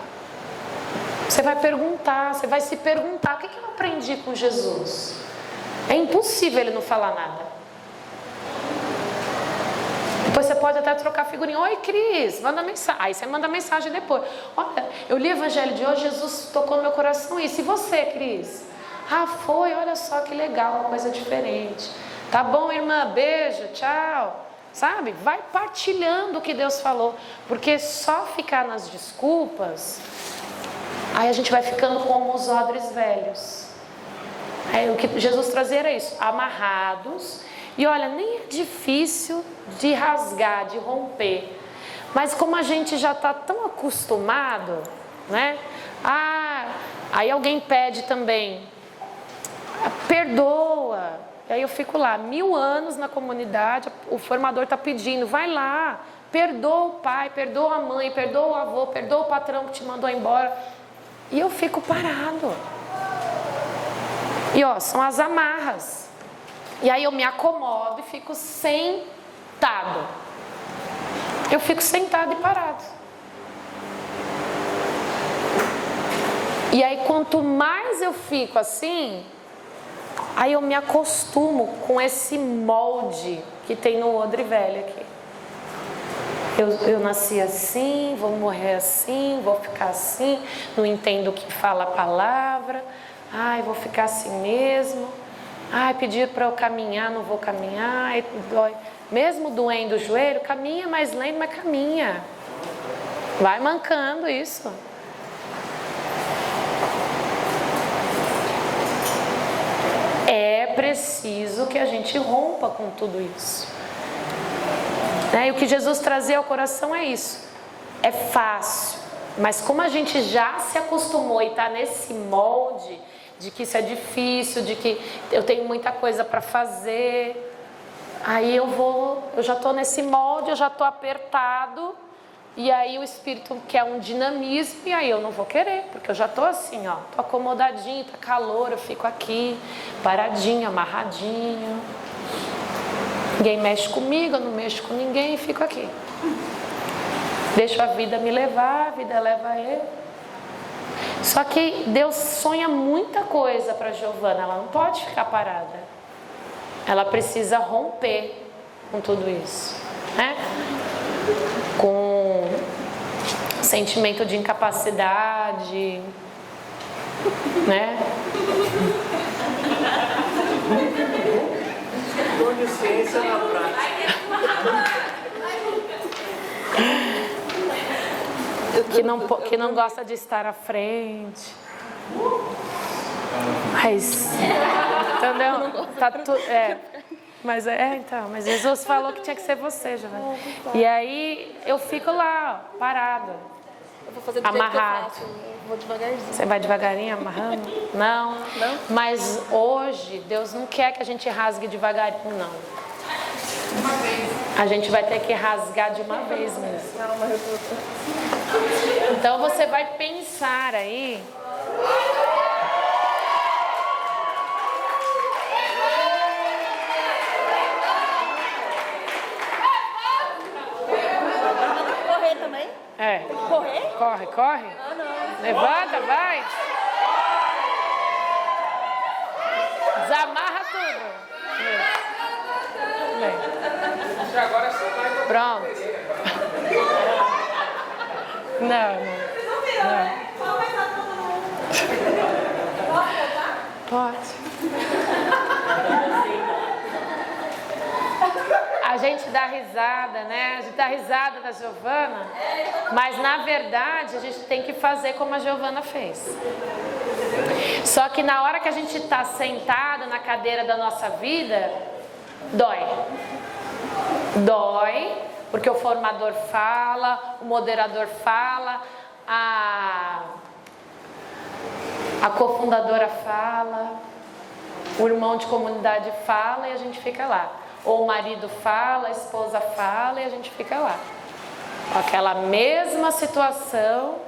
Você vai perguntar, você vai se perguntar: o que eu aprendi com Jesus? É impossível ele não falar nada. Depois você pode até trocar figurinha. Oi, Cris, manda mensagem. Aí você manda mensagem depois. Olha, eu li o Evangelho de hoje, Jesus tocou no meu coração isso. E você, Cris? Foi, olha só que legal, uma coisa diferente. Tá bom, irmã, beijo, tchau. Sabe? Vai partilhando o que Deus falou. Porque só ficar nas desculpas, aí a gente vai ficando como os odres velhos. O que Jesus trazia era isso, amarrados. E olha, nem é difícil de rasgar, de romper. Mas como a gente já está tão acostumado, né? Aí alguém pede também, perdoa. E aí eu fico lá, 1000 anos na comunidade, o formador está pedindo, vai lá, perdoa o pai, perdoa a mãe, perdoa o avô, perdoa o patrão que te mandou embora. E eu fico parado. E ó, são as amarras. E aí eu me acomodo e fico sentado. Eu fico sentado e parado. E aí quanto mais eu fico assim, aí eu me acostumo com esse molde que tem no odre velho aqui. Eu nasci assim, vou morrer assim, vou ficar assim, não entendo o que fala a palavra, ai, vou ficar assim mesmo, ai, pedir para eu caminhar, não vou caminhar, ai, dói. Mesmo doendo o joelho, caminha mais lento, mas caminha. Vai mancando isso. É preciso que a gente rompa com tudo isso. E o que Jesus trazia ao coração é isso. É fácil, mas como a gente já se acostumou e está nesse molde de que isso é difícil, de que eu tenho muita coisa para fazer, aí eu já estou nesse molde, eu já estou apertado, e aí o Espírito quer um dinamismo, e aí eu não vou querer, porque eu já estou assim, ó, estou acomodadinho, está calor, eu fico aqui, paradinho, amarradinho. Ninguém mexe comigo, eu não mexo com ninguém, fico aqui. Deixo a vida me levar, a vida leva ele. Só que Deus sonha muita coisa para Giovana, ela não pode ficar parada. Ela precisa romper com tudo isso, né? Com sentimento de incapacidade, né? Consciência na prática. Que não gosta de estar à frente. Mas, entendeu? Tá mas mas Jesus falou que tinha que ser você, Giovana. E aí eu fico lá, ó, parado. Eu vou fazer do amarrado. jeito que eu faço. Eu vou devagarinho. Você vai devagarinho, amarrando? Não. Mas hoje, Deus não quer que a gente rasgue devagarinho, não. A gente vai ter que rasgar de uma vez mesmo. Então você vai pensar aí. Correr também? É. Correr? Corre. Ah, não. Levanta, vai. Desamarra tudo. Bem. Agora é só vai. Pronto. Não. Pode. A gente dá risada, né? A gente dá risada da Giovana, mas na verdade a gente tem que fazer como a Giovana fez. Só que na hora que a gente está sentado na cadeira da nossa vida, dói, porque o formador fala, o moderador fala, a cofundadora fala, o irmão de comunidade fala e a gente fica lá. Ou o marido fala, a esposa fala e a gente fica lá. Com aquela mesma situação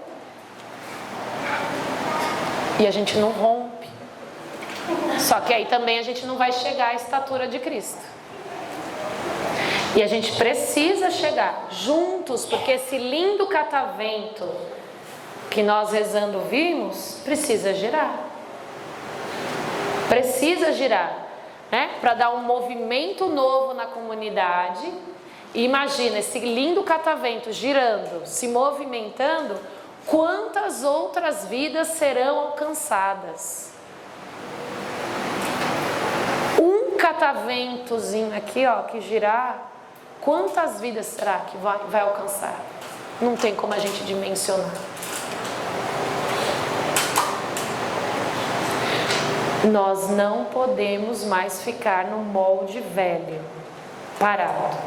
e a gente não rompe. Só que aí também a gente não vai chegar à estatura de Cristo. E a gente precisa chegar juntos, porque esse lindo catavento que nós rezando vimos, precisa girar. Precisa girar, né? Para dar um movimento novo na comunidade. E imagina esse lindo catavento girando, se movimentando, quantas outras vidas serão alcançadas? Um cataventozinho aqui, ó, que girar, quantas vidas será que vai alcançar? Não tem como a gente dimensionar. Nós não podemos mais ficar no molde velho, parado.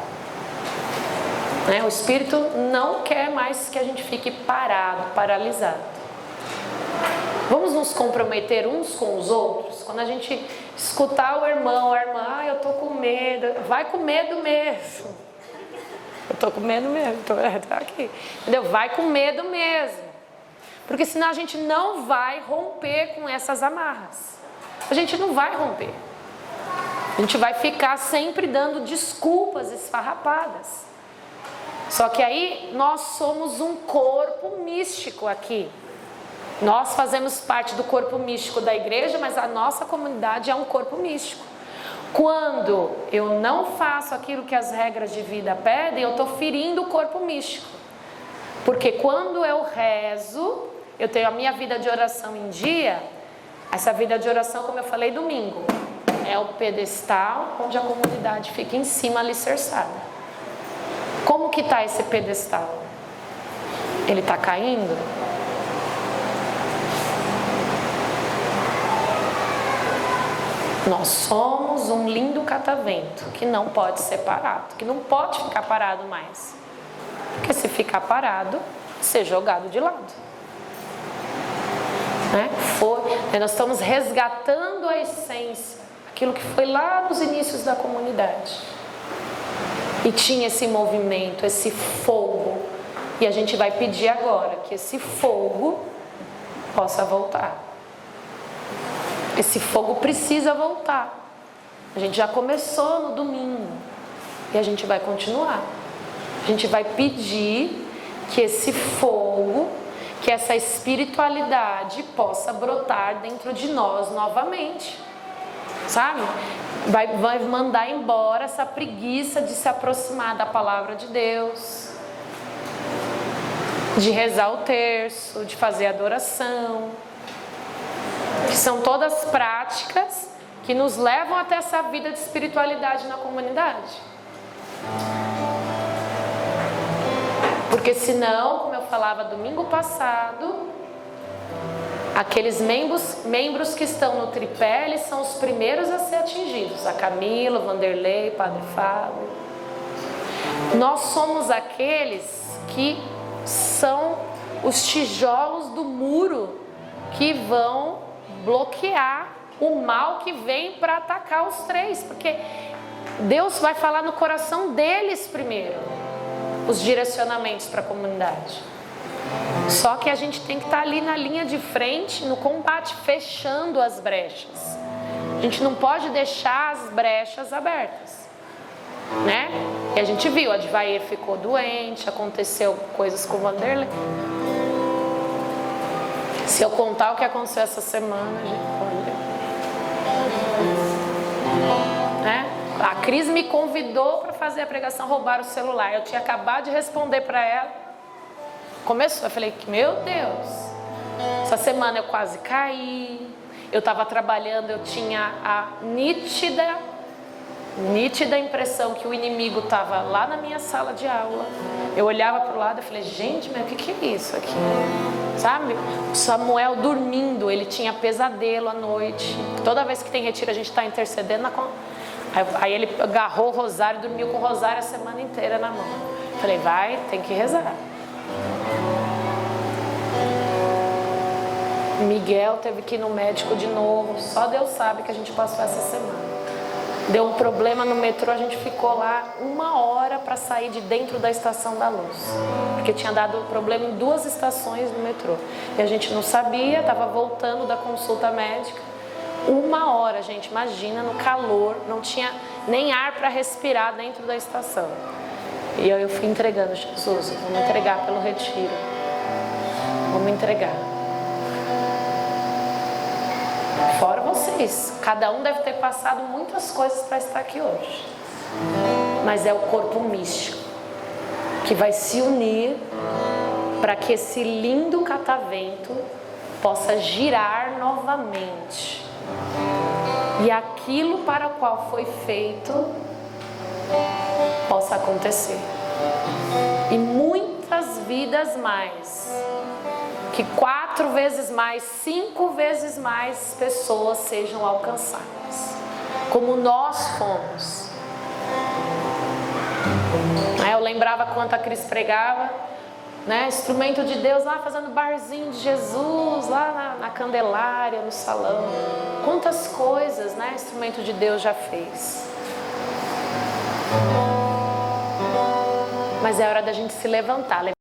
Né? O Espírito não quer mais que a gente fique parado, paralisado. Vamos nos comprometer uns com os outros? Quando a gente escutar o irmão ou a irmã, medo. Vai com medo mesmo. Eu tô com medo mesmo, tô aqui. Entendeu? Vai com medo mesmo. Porque senão a gente não vai romper com essas amarras. A gente não vai romper. A gente vai ficar sempre dando desculpas esfarrapadas. Só que aí nós somos um corpo místico aqui. Nós fazemos parte do corpo místico da igreja, mas a nossa comunidade é um corpo místico. Quando eu não faço aquilo que as regras de vida pedem, eu estou ferindo o corpo místico. Porque quando eu rezo, eu tenho a minha vida de oração em dia. Essa vida de oração, como eu falei domingo, é o pedestal onde a comunidade fica em cima alicerçada. Como que está esse pedestal? Ele está caindo? Nós somos um lindo catavento que não pode ser parado, que não pode ficar parado mais. Porque se ficar parado, ser jogado de lado. Né? Nós estamos resgatando a essência, aquilo que foi lá nos inícios da comunidade. E tinha esse movimento, esse fogo. E a gente vai pedir agora que esse fogo possa voltar. Esse fogo precisa voltar. A gente já começou no domingo. E a gente vai continuar. A gente vai pedir que esse fogo, que essa espiritualidade possa brotar dentro de nós novamente. Sabe? Vai mandar embora essa preguiça de se aproximar da palavra de Deus, de rezar o terço, de fazer adoração, que são todas práticas que nos levam até essa vida de espiritualidade na comunidade. Porque senão, como eu falava domingo passado, aqueles membros que estão no tripé, eles são os primeiros a ser atingidos. A Camila, o Vanderlei, o Padre Fábio. Nós somos aqueles que são os tijolos do muro que vão bloquear o mal que vem para atacar os três. Porque Deus vai falar no coração deles primeiro os direcionamentos para a comunidade. Só que a gente tem que estar ali na linha de frente, no combate, fechando as brechas. A gente não pode deixar as brechas abertas, né? E a gente viu, a Advair ficou doente, aconteceu coisas com o Vanderlei. Se eu contar o que aconteceu essa semana, gente, né? A Cris me convidou para fazer a pregação, roubar o celular. Eu tinha acabado de responder para ela. Começou, eu falei, meu Deus, essa semana eu quase caí, eu estava trabalhando, eu tinha a nítida impressão que o inimigo estava lá na minha sala de aula. Eu olhava para o lado e falei, gente, mas o que é isso aqui? Sabe? O Samuel dormindo, ele tinha pesadelo à noite. Toda vez que tem retiro a gente está intercedendo. Aí ele agarrou o rosário e dormiu com o rosário a semana inteira na mão. Falei, tem que rezar. Miguel teve que ir no médico de novo. Só Deus sabe que a gente passou essa semana. Deu um problema no metrô, a gente ficou lá 1 hora para sair de dentro da Estação da Luz. Porque tinha dado problema em 2 estações no metrô. E a gente não sabia, estava voltando da consulta médica. 1 hora, gente, imagina, no calor, não tinha nem ar para respirar dentro da estação. E eu fui entregando, Jesus, vamos entregar pelo retiro. Vamos entregar. Fora vocês, cada um deve ter passado muitas coisas para estar aqui hoje. Mas é o corpo místico que vai se unir para que esse lindo catavento possa girar novamente. E aquilo para o qual foi feito possa acontecer. E muitas vidas mais. Que 4 vezes mais, 5 vezes mais pessoas sejam alcançadas. Como nós fomos. Eu lembrava quanto a Cris pregava, né? Instrumento de Deus lá fazendo barzinho de Jesus, lá na Candelária, no salão. Quantas coisas, né? Instrumento de Deus já fez. Mas é hora da gente se levantar.